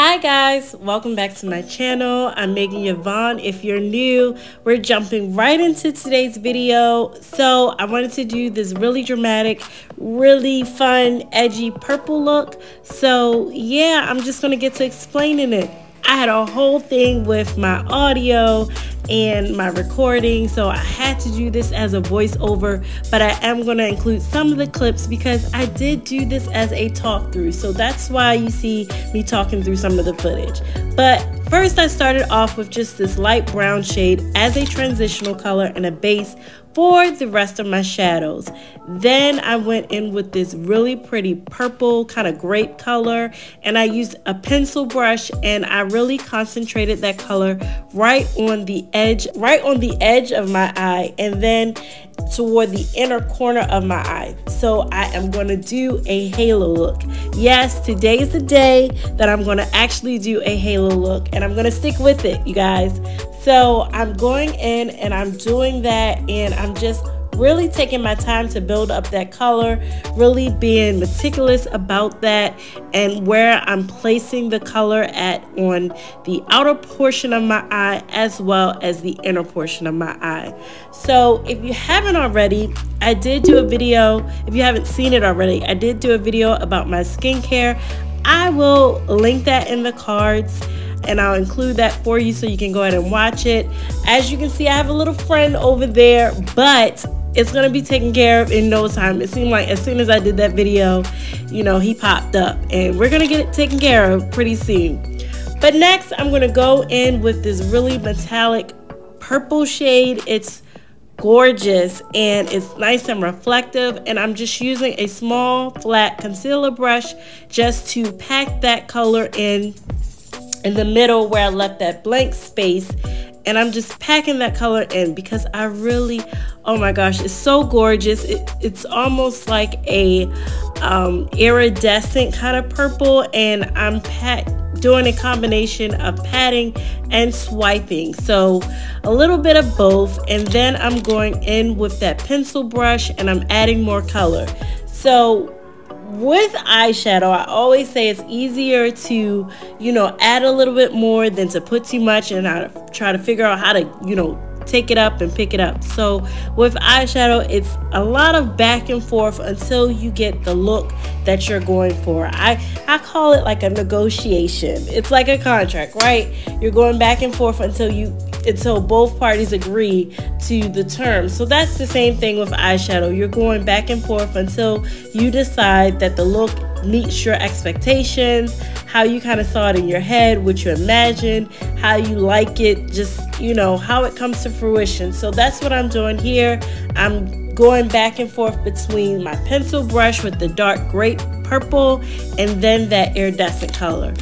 Hi guys, welcome back to my channel. I'm Megan Yvonne. If you're new, we're jumping right into today's video. So I wanted to do this really dramatic, really fun, edgy purple look. So yeah, I'm just gonna get to explaining it. I had a whole thing with my audio and my recording, so I had to do this as a voiceover, but I am going to include some of the clips because I did do this as a talk through, so that's why you see me talking through some of the footage. But first I started off with just this light brown shade as a transitional color and a base for the rest of my shadows. Then I went in with this really pretty purple kind of grape color, and I used a pencil brush and I really concentrated that color right on the edge of my eye, and then toward the inner corner of my eye. So I am going to do a halo look. Yes, today is the day that I'm going to actually do a halo look, and I'm going to stick with it, you guys. So I'm going in and I'm doing that, and I'm just really taking my time to build up that color, really being meticulous about that and where I'm placing the color at on the outer portion of my eye as well as the inner portion of my eye. So if you haven't already, I did do a video. If you haven't seen it already, I did do a video about my skincare. I will link that in the cards, and I'll include that for you so you can go ahead and watch it. As you can see, I have a little friend over there, but it's gonna be taken care of in no time. It seemed like as soon as I did that video, you know, he popped up, and we're gonna get it taken care of pretty soon. But next, I'm gonna go in with this really metallic purple shade. It's gorgeous and it's nice and reflective, and I'm just using a small flat concealer brush just to pack that color in the middle where I left that blank space, and I'm just packing that color in because I really, oh my gosh, it's so gorgeous. It's almost like a iridescent kind of purple, and I'm doing a combination of patting and swiping, so a little bit of both. And then I'm going in with that pencil brush and I'm adding more color. So with eyeshadow, I always say it's easier to, you know, add a little bit more than to put too much, and I try to figure out how to, you know, take it up and pick it up. So with eyeshadow, it's a lot of back and forth until you get the look that you're going for. I call it like a negotiation. It's like a contract, right? You're going back and forth until both parties agree to the terms. So that's the same thing with eyeshadow. You're going back and forth until you decide that the look meets your expectations, how you kind of saw it in your head, what you imagined, how you like it, just, you know, how it comes to fruition. So that's what I'm doing here. I'm going back and forth between my pencil brush with the dark grape purple and then that iridescent color.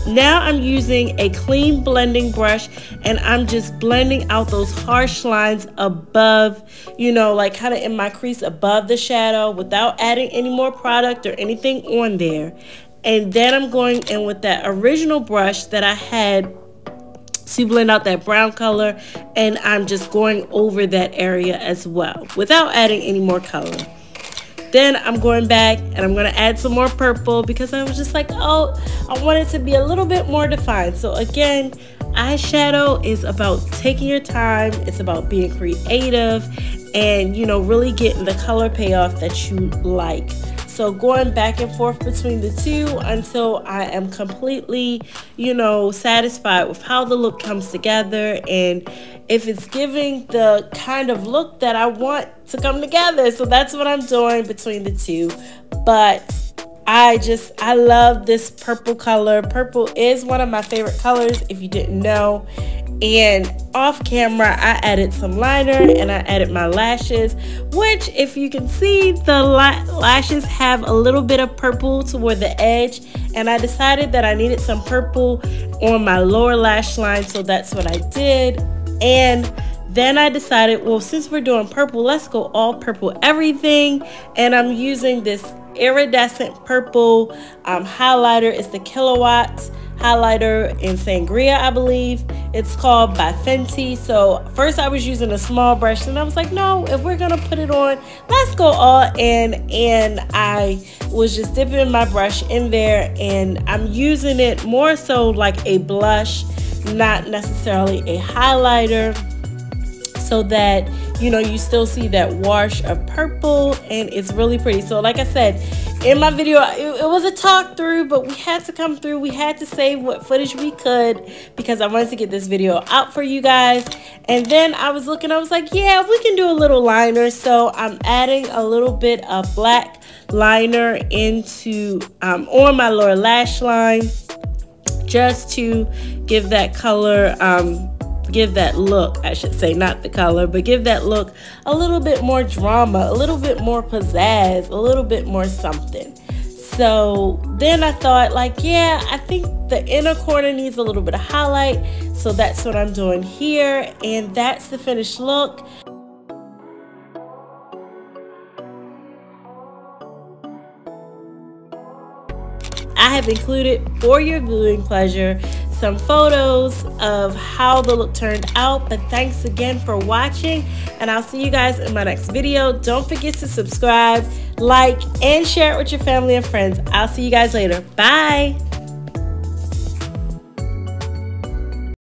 Now I'm using a clean blending brush, and I'm just blending out those harsh lines above, you know, like kind of in my crease above the shadow without adding any more product or anything on there. And then I'm going in with that original brush that I had to blend out that brown color, and I'm just going over that area as well without adding any more color. Then I'm going back and I'm going to add some more purple because I was just like, oh, I want it to be a little bit more defined. So again, eyeshadow is about taking your time. It's about being creative and, you know, really getting the color payoff that you like. So going back and forth between the two until I am completely, you know, satisfied with how the look comes together and if it's giving the kind of look that I want to come together. So that's what I'm doing between the two. But I love this purple color. Purple is one of my favorite colors, if you didn't know. And off camera, I added some liner and I added my lashes, which, if you can see, the lashes have a little bit of purple toward the edge, and I decided that I needed some purple on my lower lash line, so that's what I did. And then I decided, well, since we're doing purple, let's go all purple everything, and I'm using this iridescent purple highlighter. It's the Kilowatt highlighter in Sangria, I believe, It's called by Fenty. So first I was using a small brush, and I was like, no, if we're gonna put it on, let's go all in. And I was just dipping my brush in there, and I'm using it more so like a blush, not necessarily a highlighter, so that, you know, you still see that wash of purple, and it's really pretty. So like I said in my video, it was a talk through, but we had to come through. We had to save what footage we could because I wanted to get this video out for you guys. And then I was looking, I was like, yeah, we can do a little liner. So I'm adding a little bit of black liner into on my lower lash line, just to give that color, give that look, I should say, not the color, but give that look a little bit more drama, a little bit more pizzazz, a little bit more something. So then I thought, like, yeah, I think the inner corner needs a little bit of highlight, so that's what I'm doing here, and that's the finished look. I have included, for your viewing pleasure, some photos of how the look turned out. But thanks again for watching, and I'll see you guys in my next video. Don't forget to subscribe, like, and share it with your family and friends. I'll see you guys later. Bye.